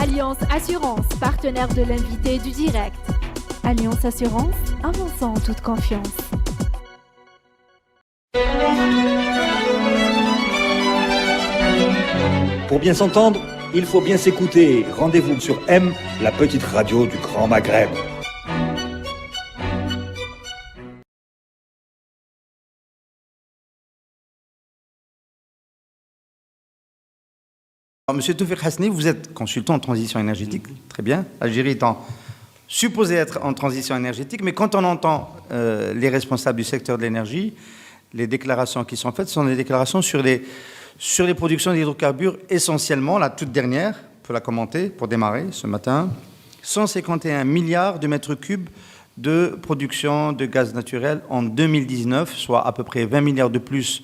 Alliance Assurance, partenaire de l'invité du direct. Alliance Assurance, avançons en toute confiance. Pour bien s'entendre, il faut bien s'écouter. Rendez-vous sur M, la petite radio du Grand Maghreb. Alors, Monsieur Toufik Hasni, vous êtes consultant en transition énergétique, très bien. L'Algérie étant supposée être en transition énergétique, mais quand on entend les responsables du secteur de l'énergie, les déclarations qui sont faites sont des déclarations sur les productions d'hydrocarbures essentiellement. La toute dernière, on peut la commenter pour démarrer ce matin, 151 milliards de mètres cubes de production de gaz naturel en 2019, soit à peu près 20 milliards de plus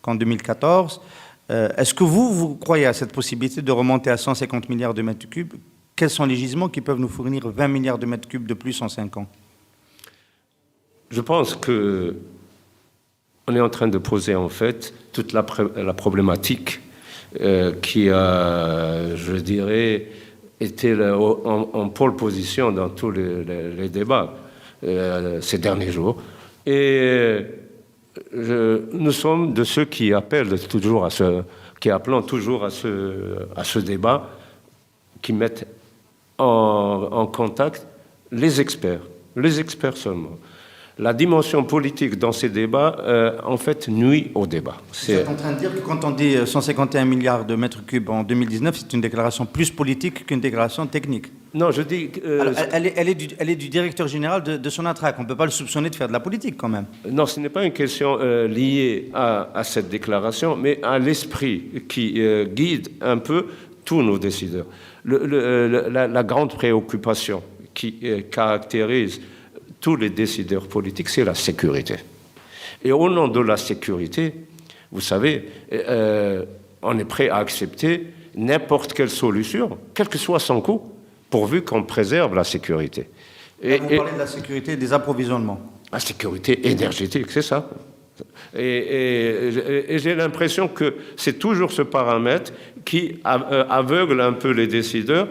qu'en 2014. Est-ce que vous croyez à cette possibilité de remonter à 150 milliards de mètres cubes? Quels sont les gisements qui peuvent nous fournir 20 milliards de mètres cubes de plus en 5 ans? Je pense que on est en train de poser en fait toute la problématique qui a, je dirais, été en pole position dans tous les débats ces derniers jours. Et nous sommes de ceux qui appellent toujours à ce débat, qui mettent en contact les experts seulement. La dimension politique dans ces débats, en fait, nuit au débat. Vous êtes en train de dire que quand on dit 151 milliards de mètres cubes en 2019, c'est une déclaration plus politique qu'une déclaration technique? Non, je dis... elle est du directeur général de Sonatrach. On ne peut pas le soupçonner de faire de la politique, quand même. Non, ce n'est pas une question liée à cette déclaration, mais à l'esprit qui guide un peu tous nos décideurs. La grande préoccupation qui caractérise tous les décideurs politiques, c'est la sécurité. Et au nom de la sécurité, vous savez, on est prêt à accepter n'importe quelle solution, quel que soit son coût, pourvu qu'on préserve la sécurité. Vous parlez de la sécurité des approvisionnements. La sécurité énergétique, c'est ça. Et j'ai l'impression que c'est toujours ce paramètre qui aveugle un peu les décideurs.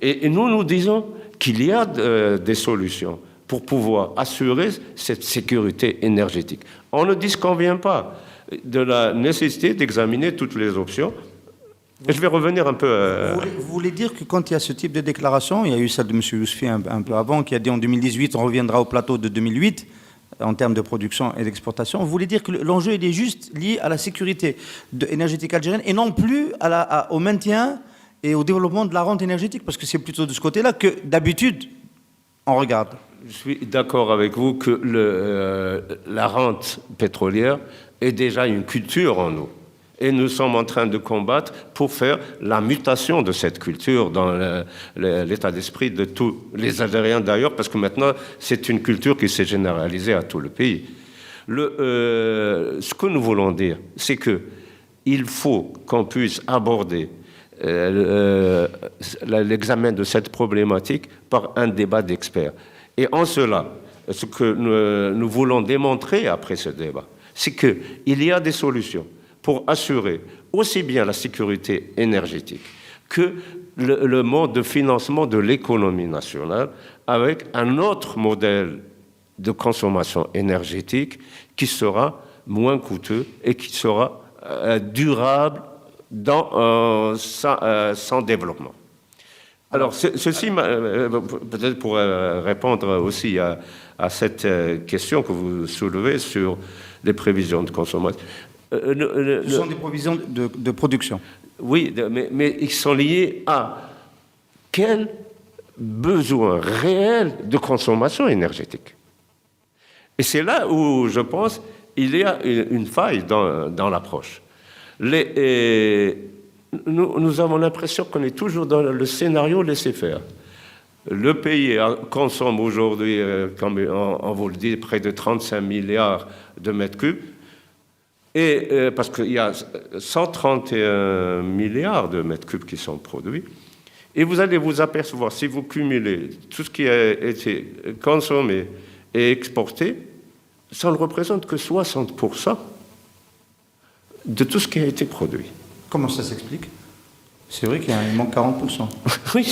Et nous disons qu'il y a des solutions pour pouvoir assurer cette sécurité énergétique. On ne disconvient pas de la nécessité d'examiner toutes les options. Et je vais revenir un peu... Vous voulez dire que quand il y a ce type de déclaration, il y a eu celle de M. Yousfi un peu avant, qui a dit en 2018, on reviendra au plateau de 2008, en termes de production et d'exportation. Vous voulez dire que l'enjeu est juste lié à la sécurité énergétique algérienne et non plus au maintien et au développement de la rente énergétique, parce que c'est plutôt de ce côté-là que d'habitude on regarde. Je suis d'accord avec vous que la rente pétrolière est déjà une culture en nous. Et nous sommes en train de combattre pour faire la mutation de cette culture dans l'état d'esprit de tous les Algériens d'ailleurs, parce que maintenant, c'est une culture qui s'est généralisée à tout le pays. Ce que nous voulons dire, c'est qu'il faut qu'on puisse aborder l'examen de cette problématique par un débat d'experts. Et en cela, ce que nous voulons démontrer après ce débat, c'est qu'il y a des solutions pour assurer aussi bien la sécurité énergétique que le mode de financement de l'économie nationale avec un autre modèle de consommation énergétique qui sera moins coûteux et qui sera durable dans son développement. Alors, ceci, peut-être pour répondre aussi à cette question que vous soulevez sur les prévisions de consommation. Ce sont des provisions de production. Oui, mais ils sont liés à quel besoin réel de consommation énergétique. Et c'est là où, je pense, il y a une faille dans l'approche. Nous avons l'impression qu'on est toujours dans le scénario laisser-faire. Le pays consomme aujourd'hui, comme on vous le dit, près de 35 milliards de mètres cubes. Et parce qu'il y a 131 milliards de mètres cubes qui sont produits. Et vous allez vous apercevoir, si vous cumulez tout ce qui a été consommé et exporté, ça ne représente que 60% de tout ce qui a été produit. Comment ça s'explique? C'est vrai qu'il manque 40%. Oui,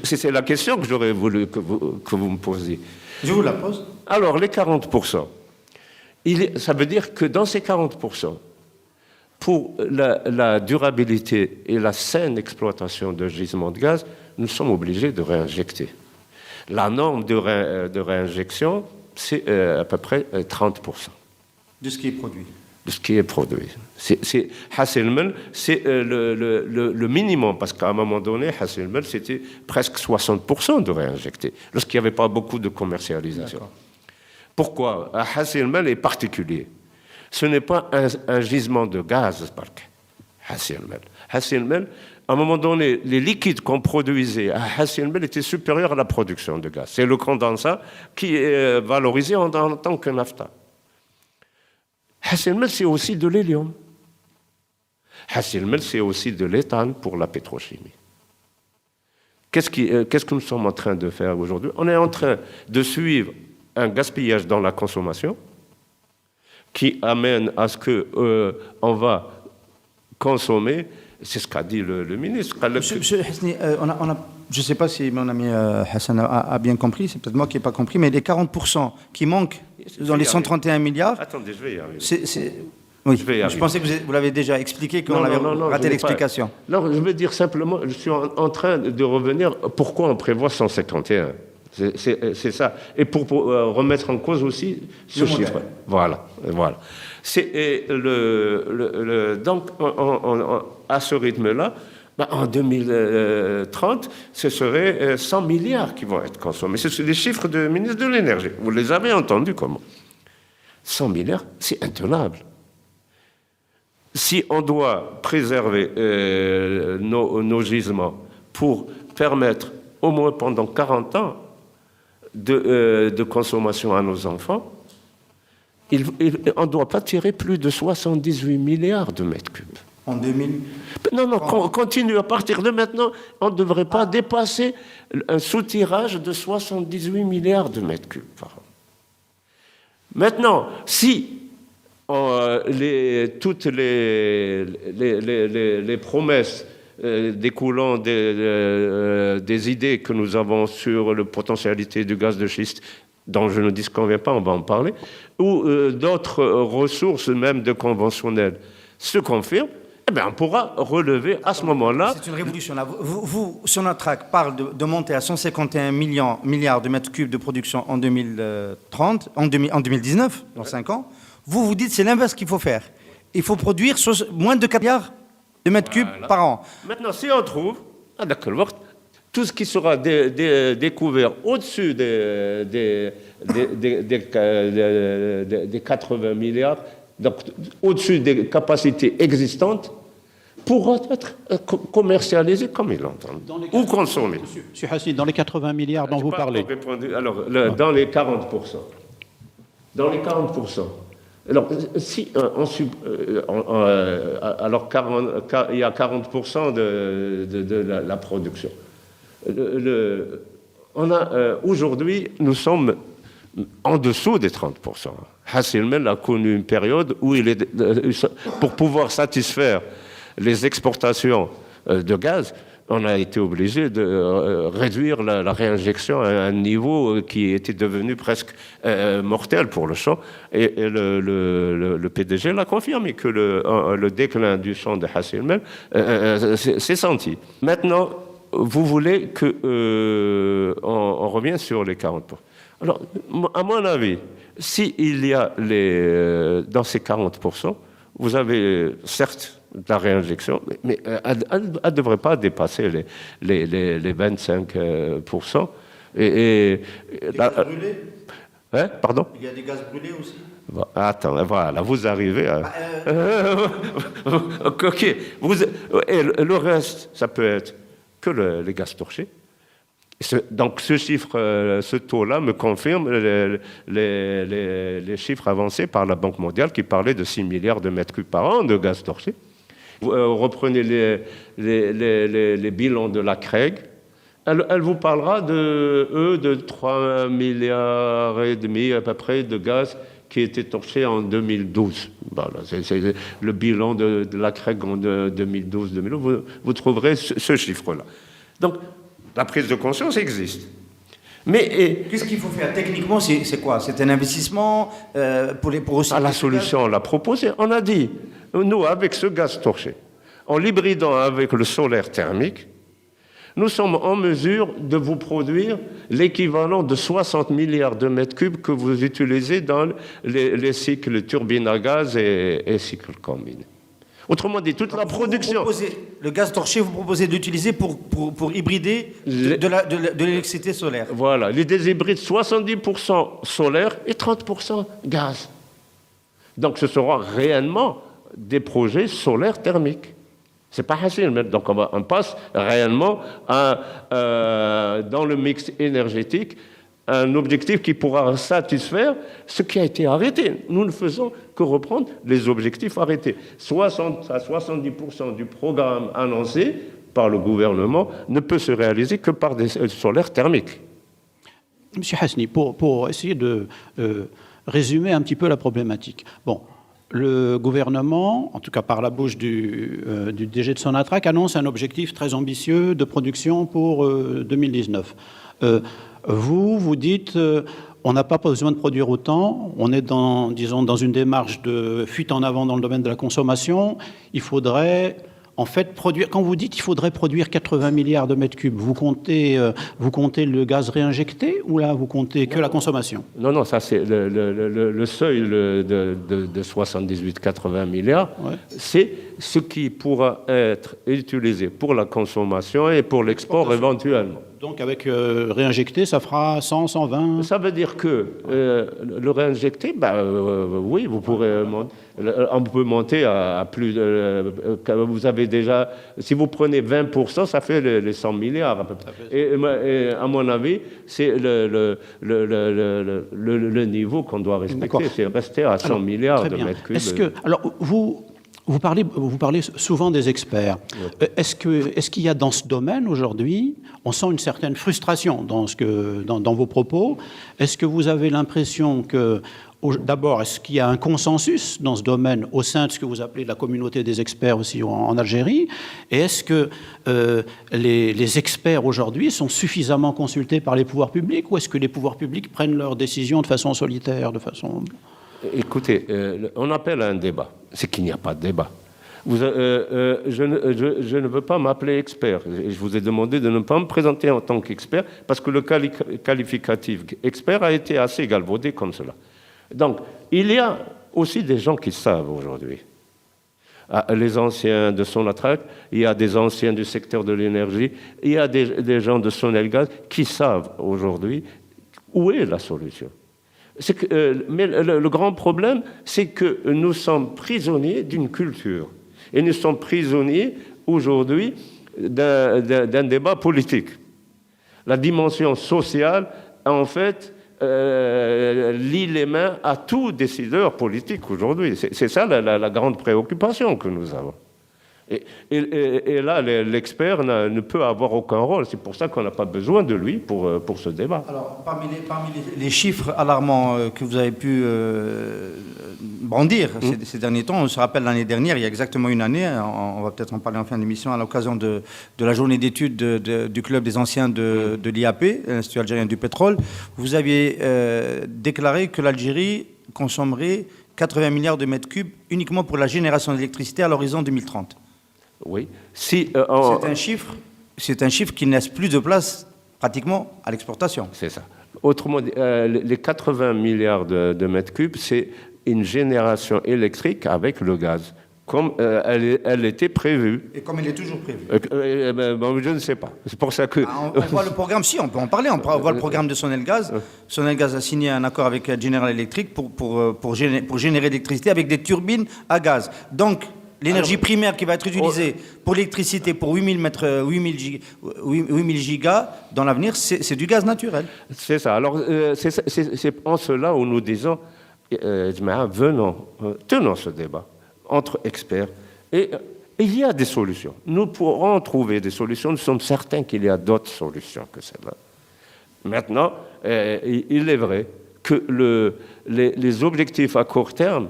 c'est la question que j'aurais voulu que vous me posiez. Je vous la pose. Alors, les 40%, ça veut dire que dans ces 40%, pour la durabilité et la saine exploitation de gisements de gaz, nous sommes obligés de réinjecter. La norme de réinjection, c'est à peu près 30%. De ce qui est produit. De ce qui est produit. Hasselmann, c'est le minimum, parce qu'à un moment donné, Hasselmann, c'était presque 60% de réinjecté, lorsqu'il n'y avait pas beaucoup de commercialisation. D'accord. Pourquoi Hasselmann est particulier. Ce n'est pas un gisement de gaz, Hasselmann. Hasselmann, à un moment donné, les liquides qu'on produisait à Hasselmann étaient supérieurs à la production de gaz. C'est le condensat qui est valorisé en tant que naphtha. Hasselmann, c'est aussi de l'hélium. Hasselmann, c'est aussi de l'éthane pour la pétrochimie. Qu'est-ce que nous sommes en train de faire aujourd'hui? On est en train de suivre un gaspillage dans la consommation qui amène à ce qu'on va consommer, c'est ce qu'a dit le ministre. Monsieur Hasni, je ne sais pas si mon ami Hassan a bien compris, c'est peut-être moi qui n'ai pas compris, mais les 40% qui manquent dans les 131 milliards... Attendez, je vais y arriver. Oui, je pensais que vous l'avez déjà expliqué, qu'on avait raté l'explication. Non, je veux dire simplement, je suis en train de revenir, pourquoi on prévoit 151 ? C'est ça. Et pour remettre en cause aussi ce chiffre. Voilà. Donc, à ce rythme-là, en 2030, ce serait 100 milliards qui vont être consommés. Ce sont les chiffres du ministre de l'Énergie. Vous les avez entendus comment? 100 milliards, c'est intenable. Si on doit préserver nos gisements pour permettre, au moins pendant 40 ans, de consommation à nos enfants, on ne doit pas tirer plus de 78 milliards de mètres cubes. En 2000 Non, continue. À partir de maintenant, on ne devrait pas dépasser un sous-tirage de 78 milliards de mètres cubes par an. Maintenant, si toutes les promesses découlant des idées que nous avons sur la potentialité du gaz de schiste, dont je ne disconviens pas, on va en parler, ou d'autres ressources même de conventionnelles se confirment, eh bien, on pourra relever à ce moment-là... C'est une révolution. Là. Vous, Sonatrach parle de monter à 151 milliards de mètres cubes de production en 2030, en 2019, dans 5 ans. Vous dites que c'est l'inverse qu'il faut faire. Il faut produire moins de 4 milliards de mètres cubes par an. Maintenant, si on trouve, tout ce qui sera découvert au-dessus des 80 milliards, donc au-dessus des capacités existantes, pourra être commercialisé comme ils l'entendent, ou consommé. Monsieur Hassi, dans les 80 milliards dont vous parlez. Alors, dans les 40%. Dans les 40%. Alors, si il y a 40% de la production. Aujourd'hui, nous sommes en dessous des 30%. Hasselmann a connu une période où pour pouvoir satisfaire les exportations de gaz, on a été obligé de réduire la réinjection à un niveau qui était devenu presque mortel pour le champ. Et le PDG l'a confirmé que le déclin du champ de Hasselmann s'est senti. Maintenant, vous voulez qu'on revienne sur les 40%. Alors, à mon avis, s'il y a dans ces 40%, vous avez certes de la réinjection, mais elle ne devrait pas dépasser les 25%. Des gaz brûlés? Pardon? Il y a des gaz brûlés aussi? Attends, voilà, vous arrivez à... OK. Et le reste, ça peut être que les gaz torchés. Donc ce chiffre, ce taux-là me confirme les chiffres avancés par la Banque mondiale qui parlait de 6 milliards de mètres cubes par an de gaz torché. Vous reprenez les bilans de la CREG, elle vous parlera de 3 milliards et demi à peu près de gaz qui a été torché en 2012. Voilà, c'est le bilan de la CREG en 2012-2012. Vous trouverez ce chiffre-là. Donc, la prise de conscience existe. Mais qu'est-ce qu'il faut faire techniquement? C'est quoi? C'est un investissement pour aussi. La solution, on l'a proposée. On a dit, nous, avec ce gaz torché, en l'hybridant avec le solaire thermique, nous sommes en mesure de vous produire l'équivalent de 60 milliards de mètres cubes que vous utilisez dans les cycles turbines à gaz et cycles combinés. Autrement dit, toute la production. Le gaz torché, vous proposez de l'utiliser pour hybrider de l'électricité solaire. Voilà, les déshybrides 70% solaire et 30% gaz. Donc ce sera réellement des projets solaires thermiques. C'est pas facile, mais donc on passe réellement dans le mix énergétique un objectif qui pourra satisfaire ce qui a été arrêté. Nous ne faisons que reprendre les objectifs arrêtés. 60 à 70% du programme annoncé par le gouvernement ne peut se réaliser que par des solaires thermiques. Monsieur Hasni, pour essayer de résumer un petit peu la problématique. Bon, le gouvernement, en tout cas par la bouche du DG de Sonatrach, annonce un objectif très ambitieux de production pour 2019. Vous dites, on n'a pas besoin de produire autant, on est dans une démarche de fuite en avant dans le domaine de la consommation, il faudrait en fait produire, quand vous dites qu'il faudrait produire 80 milliards de mètres cubes, vous comptez le gaz réinjecté ou là vous comptez que la consommation? Non, ça c'est le seuil de 78-80 milliards, ouais. C'est ce qui pourra être utilisé pour la consommation et pour l'export éventuellement. Donc avec réinjecté, ça fera 100, 120? Ça veut dire que le réinjecté, oui, vous pourrez on peut monter à plus vous avez déjà, si vous prenez 20%, ça fait les 100 milliards à peu près. Et à mon avis, c'est le niveau qu'on doit respecter, c'est rester à 100 milliards de mètres cubes. Alors, vous parlez souvent des experts. Oui. Est-ce qu'il y a dans ce domaine aujourd'hui, on sent une certaine frustration dans vos propos. Est-ce que vous avez l'impression que, d'abord, est-ce qu'il y a un consensus dans ce domaine au sein de ce que vous appelez la communauté des experts aussi en Algérie? Et est-ce que les experts aujourd'hui sont suffisamment consultés par les pouvoirs publics ou est-ce que les pouvoirs publics prennent leurs décisions de façon solitaire, de façon... Écoutez, on appelle à un débat. C'est qu'il n'y a pas de débat. Je ne veux pas m'appeler expert. Je vous ai demandé de ne pas me présenter en tant qu'expert parce que le qualificatif expert a été assez galvaudé comme cela. Donc, il y a aussi des gens qui savent aujourd'hui. Les anciens de Sonatrach, il y a des anciens du secteur de l'énergie, il y a des gens de Sonelgaz qui savent aujourd'hui où est la solution. Mais le grand problème, c'est que nous sommes prisonniers d'une culture. Et nous sommes prisonniers, aujourd'hui, d'un débat politique. La dimension sociale, en fait, lie les mains à tout décideur politique aujourd'hui. C'est ça la grande préoccupation que nous avons. Et là, l'expert ne peut avoir aucun rôle. C'est pour ça qu'on n'a pas besoin de lui pour ce débat. Alors, parmi les chiffres alarmants que vous avez pu brandir ces derniers temps, on se rappelle l'année dernière, il y a exactement une année, on va peut-être en parler en fin d'émission, à l'occasion de la journée d'études du club des anciens de l'IAP, l'Institut algérien du pétrole, vous aviez déclaré que l'Algérie consommerait 80 milliards de mètres cubes uniquement pour la génération d'électricité à l'horizon 2030. Oui. C'est un chiffre qui ne laisse plus de place pratiquement à l'exportation. C'est ça. Autrement dit, les 80 milliards de mètres cubes, c'est une génération électrique avec le gaz, comme elle était prévue. Et comme elle est toujours prévue. Je ne sais pas. C'est pour ça que... on voit le programme, si, on peut en parler. On voit le programme de Sonelgaz. Sonelgaz a signé un accord avec General Electric pour générer l'électricité avec des turbines à gaz. Donc, l'énergie primaire qui va être utilisée pour l'électricité, pour 8000 gigas dans l'avenir, c'est du gaz naturel. C'est ça. Alors, c'est en cela où nous disons, tenons ce débat entre experts. Et il y a des solutions. Nous pourrons trouver des solutions. Nous sommes certains qu'il y a d'autres solutions que celle-là. Maintenant, il est vrai que les objectifs à court terme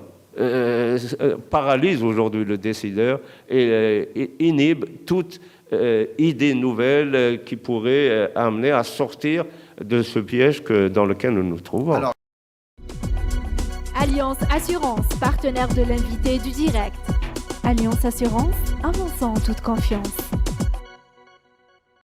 paralysent aujourd'hui le décideur et inhibent toute idée nouvelle qui pourrait amener à sortir de ce piège dans lequel nous nous trouvons. Alors, Alliance Assurance, partenaire de l'invité du direct. Alliance Assurance, avançons en toute confiance.